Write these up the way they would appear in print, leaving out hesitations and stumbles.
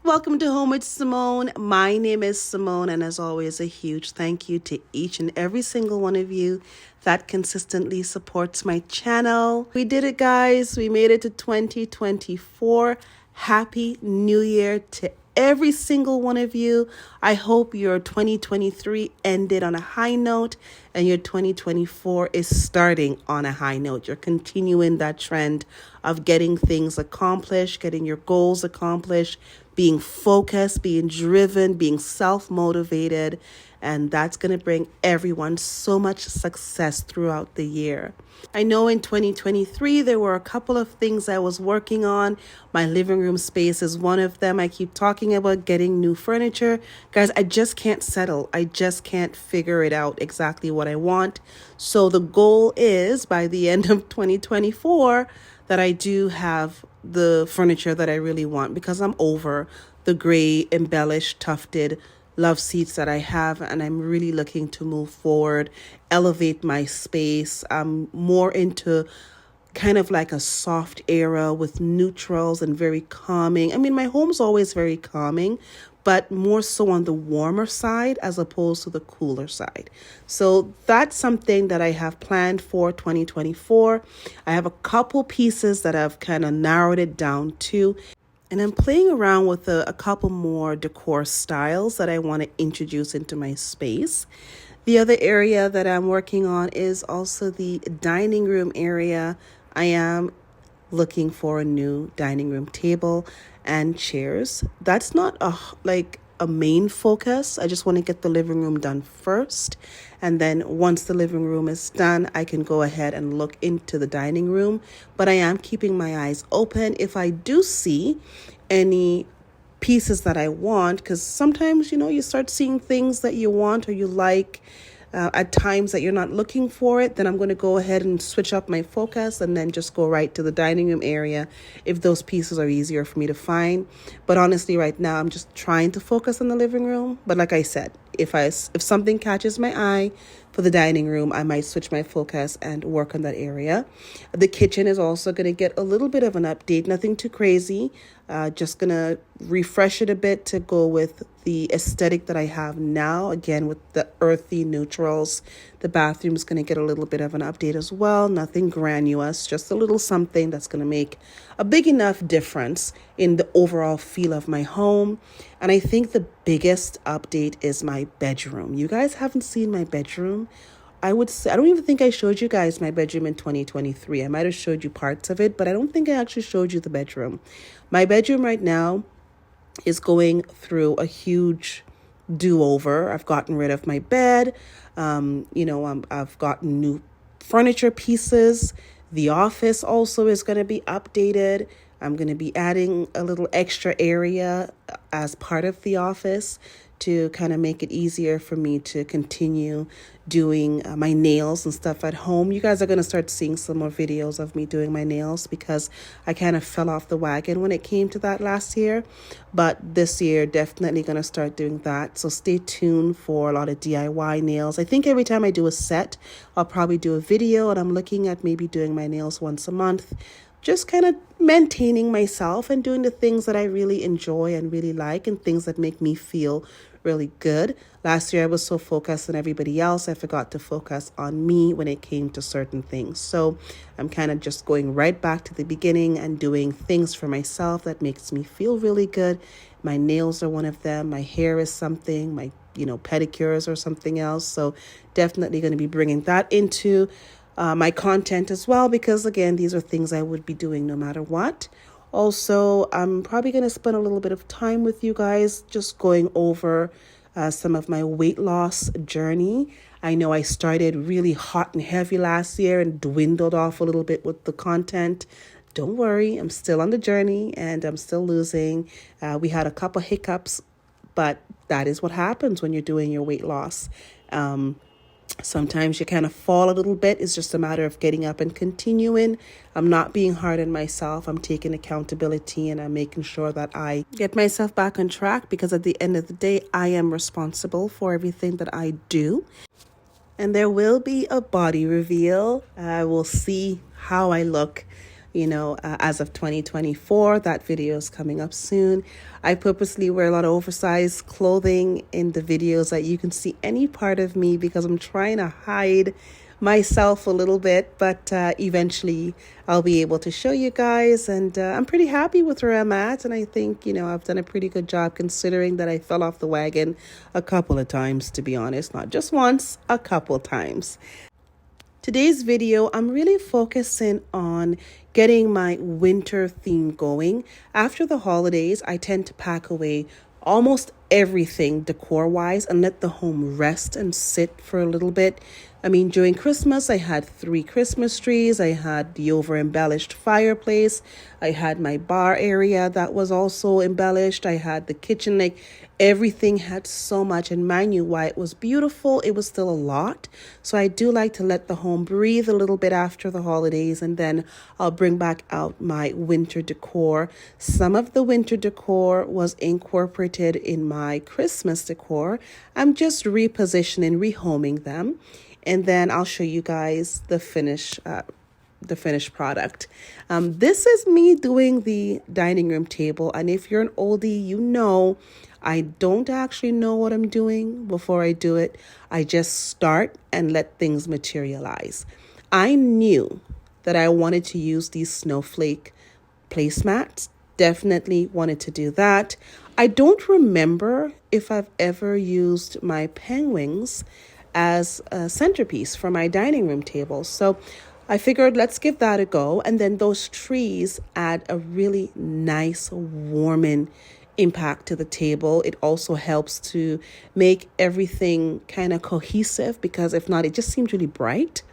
Welcome to Home with Simone. My name is Simone, and as always, a huge thank you to each and every single one of you that consistently supports my channel. We did it, guys. We made it to 2024. Happy New Year to every single one of you. I hope your 2023 ended on a high note and your 2024 is starting on a high note. You're continuing that trend of getting things accomplished, getting your goals accomplished, being focused, being driven, being self-motivated, and that's going to bring everyone so much success throughout the year. I know in 2023, there were a couple of things I was working on. My living room space is one of them. I keep talking about getting new furniture. Guys, I just can't settle. I just can't figure it out exactly what I want. So the goal is by the end of 2024 that I do have the furniture that I really want, because I'm over the gray, embellished, tufted love seats that I have, and I'm really looking to move forward, elevate my space. I'm more into kind of like a soft era with neutrals and very calming. I mean, my home's always very calming, but more so on the warmer side as opposed to the cooler side. So that's something that I have planned for 2024. I have a couple pieces that I've kind of narrowed it down to. And I'm playing around with a couple more decor styles that I want to introduce into my space. The other area that I'm working on is also the dining room area. I am looking for a new dining room table and chairs. That's not a main focus. I just want to get the living room done first. And then once the living room is done, I can go ahead and look into the dining room. But I am keeping my eyes open if I do see any pieces that I want, because sometimes, you start seeing things that you want or you like at times that you're not looking for it. Then I'm going to go ahead and switch up my focus and then just go right to the dining room area if those pieces are easier for me to find. But honestly, right now, I'm just trying to focus on the living room. But like I said, if something catches my eye for the dining room, I might switch my focus and work on that area. The kitchen is also going to get a little bit of an update, nothing too crazy. Just going to refresh it a bit to go with the aesthetic that I have now. Again, with the earthy neutrals. The bathroom is going to get a little bit of an update as well. Nothing grandiose, just a little something that's going to make a big enough difference in the overall feel of my home. And I think the biggest update is my bedroom. You guys haven't seen my bedroom. I would say, I don't even think I showed you guys my bedroom in 2023. I might have showed you parts of it, but I don't think I actually showed you the bedroom. My bedroom right now is going through a huge do-over. I've gotten rid of my bed. I've gotten new furniture pieces. The office also is going to be updated. I'm going to be adding a little extra area as part of the office to kind of make it easier for me to continue doing my nails and stuff at home. You guys are going to start seeing some more videos of me doing my nails because I kind of fell off the wagon when it came to that last year. But this year, definitely going to start doing that. So stay tuned for a lot of DIY nails. I think every time I do a set, I'll probably do a video, and I'm looking at maybe doing my nails once a month. Just kind of maintaining myself and doing the things that I really enjoy and really like, and things that make me feel really good. Last year, I was so focused on everybody else, I forgot to focus on me when it came to certain things. So I'm kind of just going right back to the beginning and doing things for myself that makes me feel really good. My nails are one of them. My hair is something. My, pedicures or something else. So definitely going to be bringing that into my content as well, because again, these are things I would be doing no matter what. Also, I'm probably going to spend a little bit of time with you guys just going over some of my weight loss journey. I know I started really hot and heavy last year and dwindled off a little bit with the content. Don't worry, I'm still on the journey and I'm still losing. We had a couple hiccups, but that is what happens when you're doing your weight loss. Sometimes you kind of fall a little bit. It's just a matter of getting up and continuing. I'm not being hard on myself. I'm taking accountability and I'm making sure that I get myself back on track, because at the end of the day, I am responsible for everything that I do. And there will be a body reveal. I will see how I look as of 2024. That video is coming up soon. I purposely wear a lot of oversized clothing in the videos that you can see any part of me because I'm trying to hide myself a little bit, but eventually I'll be able to show you guys. And I'm pretty happy with where I'm at. And I think, I've done a pretty good job considering that I fell off the wagon a couple of times, to be honest, not just once, a couple times. Today's video, I'm really focusing on getting my winter theme going. After the holidays, I tend to pack away almost everything decor-wise and let the home rest and sit for a little bit. I mean, during Christmas, I had 3 Christmas trees. I had the over-embellished fireplace. I had my bar area that was also embellished. I had the kitchen, like everything had so much. And mind you, while it was beautiful, it was still a lot. So I do like to let the home breathe a little bit after the holidays, and then I'll bring back out my winter decor. Some of the winter decor was incorporated in my Christmas decor. I'm just repositioning, rehoming them. And then I'll show you guys the finished product. This is me doing the dining room table. And if you're an oldie, I don't actually know what I'm doing before I do it. I just start and let things materialize. I knew that I wanted to use these snowflake placemats. Definitely wanted to do that. I don't remember if I've ever used my penguins as a centerpiece for my dining room table. So I figured let's give that a go. And then those trees add a really nice warming impact to the table. It also helps to make everything kind of cohesive, because if not, it just seems really bright.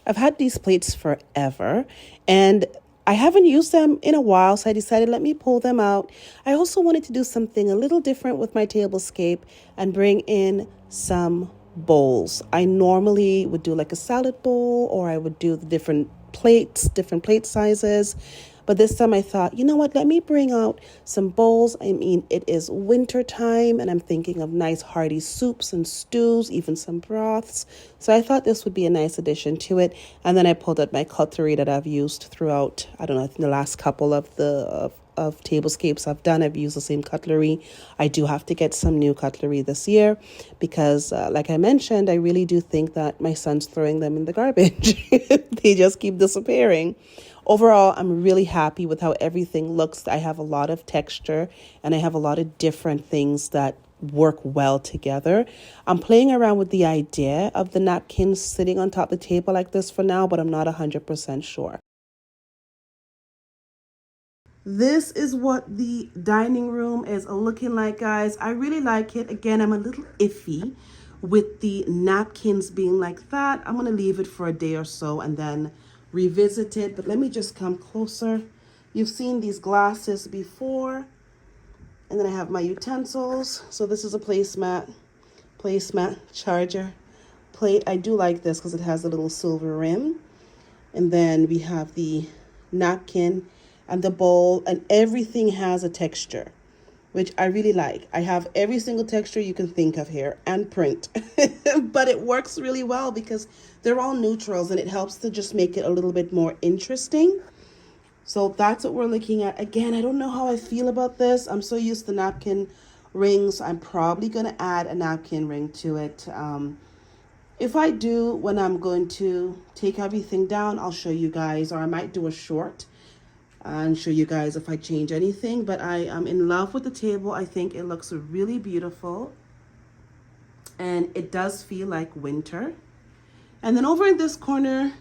I've had these plates forever and I haven't used them in a while, so I decided let me pull them out. I also wanted to do something a little different with my tablescape and bring in some bowls. I normally would do like a salad bowl, or I would do the different plate sizes. But this time I thought, you know what, let me bring out some bowls. I mean, it is winter time and I'm thinking of nice hearty soups and stews, even some broths. So I thought this would be a nice addition to it. And then I pulled out my cutlery that I've used throughout, I don't know, the last couple of tablescapes I've done. I've used the same cutlery. I do have to get some new cutlery this year because like I mentioned, I really do think that my son's throwing them in the garbage. They just keep disappearing. Overall, I'm really happy with how everything looks. I have a lot of texture and I have a lot of different things that work well together. I'm playing around with the idea of the napkins sitting on top of the table like this for now, but I'm not 100% sure. This is what the dining room is looking like, guys. I really like it. Again, I'm a little iffy with the napkins being like that. I'm going to leave it for a day or so and then revisit it. But let me just come closer. You've seen these glasses before. And then I have my utensils. So this is a placemat, charger, plate. I do like this because it has a little silver rim. And then we have the napkin and the bowl, and everything has a texture, which I really like. I have every single texture you can think of here and print, but it works really well because they're all neutrals and it helps to just make it a little bit more interesting. So that's what we're looking at. Again, I don't know how I feel about this. I'm so used to napkin rings. I'm probably going to add a napkin ring to it. If I do, when I'm going to take everything down, I'll show you guys, or I might do a short and show you guys if I change anything. But I am in love with the table. I think it looks really beautiful and it does feel like winter. And then over in this corner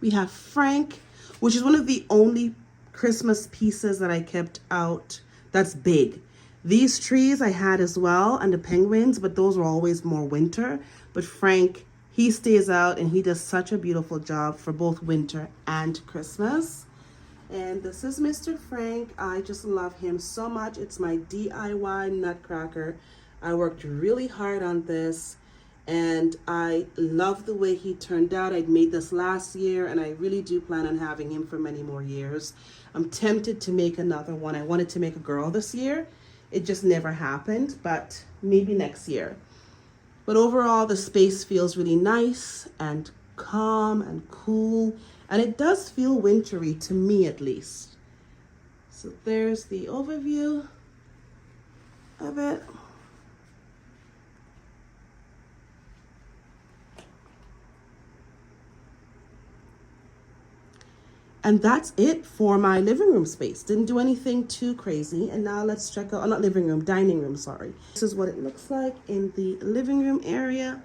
we have Frank, which is one of the only Christmas pieces that I kept out that's big. These trees I had as well, and the penguins, but those were always more winter. But Frank, he stays out and he does such a beautiful job for both winter and Christmas. And this is Mr. Frank. I just love him so much. It's my DIY nutcracker. I worked really hard on this and I love the way he turned out. I made this last year and I really do plan on having him for many more years. I'm tempted to make another one. I wanted to make a girl this year. It just never happened, but maybe next year. But overall, the space feels really nice and calm and cool. And it does feel wintry to me at least. So there's the overview of it. And that's it for my living room space. Didn't do anything too crazy. And now let's check out, oh, not living room, dining room, sorry. This is what it looks like in the living room area.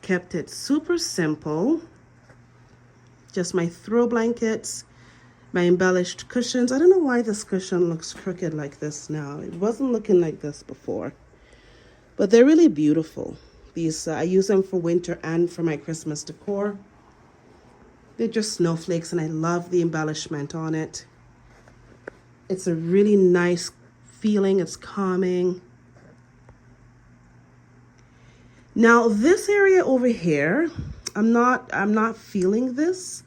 Kept it super simple. Just my throw blankets, my embellished cushions. I don't know why this cushion looks crooked like this now. It wasn't looking like this before. But they're really beautiful. These, I use them for winter and for my Christmas decor. They're just snowflakes, and I love the embellishment on it. It's a really nice feeling. It's calming. Now, this area over here, I'm not feeling this.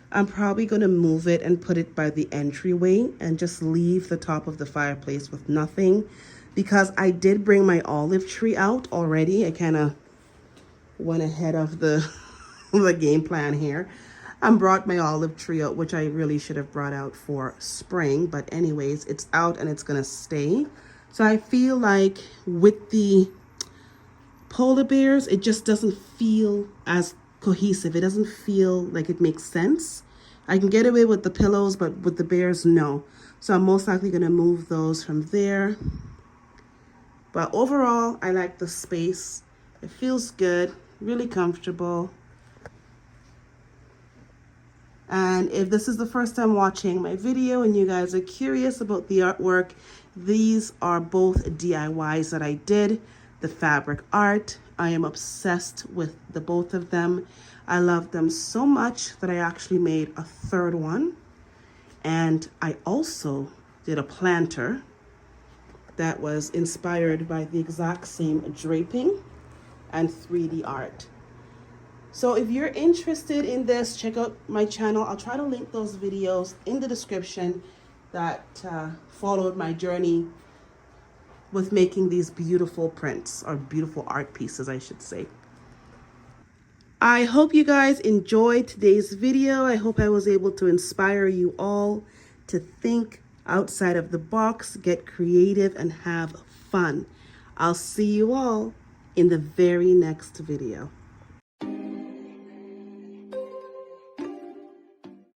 I'm probably going to move it and put it by the entryway and just leave the top of the fireplace with nothing, because I did bring my olive tree out already. I kind of went ahead of the, the game plan here. I brought my olive tree out, which I really should have brought out for spring. But anyways, it's out and it's going to stay. So I feel like with the polar bears, it just doesn't feel as cohesive. It doesn't feel like it makes sense. I can get away with the pillows, but with the bears, no. So I'm most likely going to move those from there. But overall, I like the space. It feels good, really comfortable. And if this is the first time watching my video and you guys are curious about the artwork, these are both DIYs that I did. The fabric art, I am obsessed with the both of them. I love them so much that I actually made a third one. And I also did a planter that was inspired by the exact same draping and 3D art. So if you're interested in this, check out my channel. I'll try to link those videos in the description that followed my journey with making these beautiful prints, or beautiful art pieces, I should say. I hope you guys enjoyed today's video. I hope I was able to inspire you all to think outside of the box, get creative, and have fun. I'll see you all in the very next video.